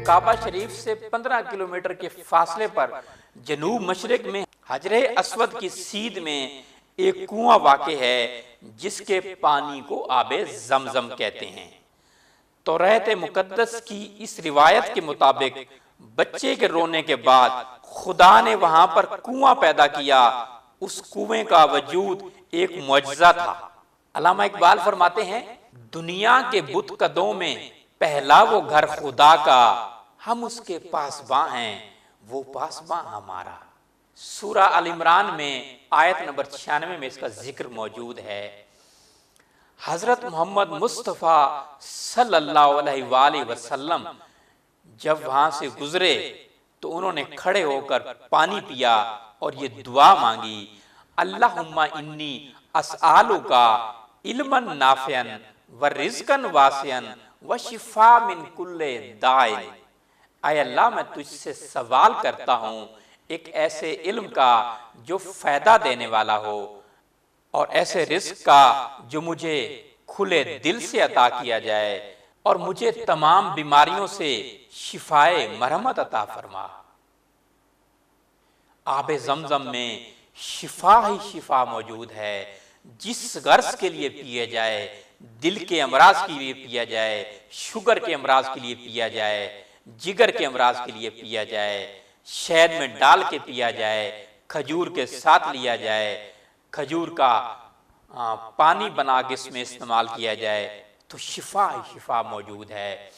کعبہ شریف سے 15 کلومیٹر کے فاصلے پر جنوب مشرق میں حجر اسود کی سیدھ میں ایک کنواں واقع ہے جس کے پانی کو آب زمزم کہتے ہیں۔ توریت مقدس کی اس روایت کے مطابق بچے کے رونے کے بعد خدا نے وہاں پر کنواں پیدا کیا۔ اس کنویں کا وجود ایک معجزہ تھا۔ علامہ اقبال فرماتے ہیں، دنیا کے بت قدوں میں پہلا وہ گھر خدا کا، ہم اس کے پاسباں ہیں، وہ پاسباں ہمارا۔ سورہ آل عمران میں آیت نمبر 96 میں اس کا ذکر موجود ہے۔ حضرت محمد مصطفیٰ صلی اللہ علیہ وآلہ وسلم جب وہاں سے گزرے تو انہوں نے کھڑے ہو کر پانی پیا اور یہ دعا مانگی، اللہم انی اسألک علما نافعا ورزقا واسعا وشفاء من کل داء۔ اے اللہ، میں تجھ سے سوال کرتا ہوں ایک ایسے علم کا جو فائدہ دینے والا ہو، اور ایسے رزق کا جو مجھے کھلے دل سے عطا کیا جائے، اور مجھے تمام بیماریوں سے شفائے مرحمت عطا فرما۔ آب زمزم میں شفا ہی شفا موجود ہے۔ جس غرض کے لیے پیا جائے، دل کے امراض کے لیے پیا جائے، شوگر کے امراض کے لیے پیا جائے، جگر کے امراض کے لیے پیا جائے، شہد میں ڈال کے پیا جائے، کھجور کے ساتھ لیا جائے، کھجور کا پانی بنا کے اس میں استعمال کیا جائے، تو شفا ہی شفا موجود ہے۔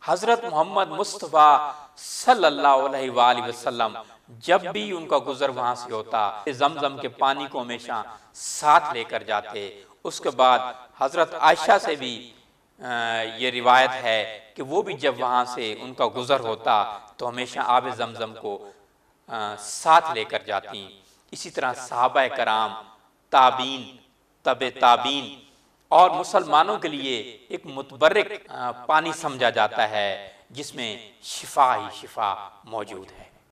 حضرت محمد مصطفیٰ صلی اللہ علیہ وآلہ وسلم جب بھی ان کا گزر وہاں سے ہوتا، زمزم کے پانی کو ہمیشہ ساتھ لے کر جاتے۔ اس کے بعد حضرت عائشہ سے بھی یہ روایت ہے کہ وہ بھی جب وہاں سے ان کا گزر ہوتا تو ہمیشہ آب زمزم کو ساتھ لے کر جاتی۔ اسی طرح صحابہ کرام، تابعین، تبع تابعین اور مسلمانوں کے لیے ایک متبرک پانی سمجھا جاتا ہے جس میں شفا ہی شفا موجود ہے۔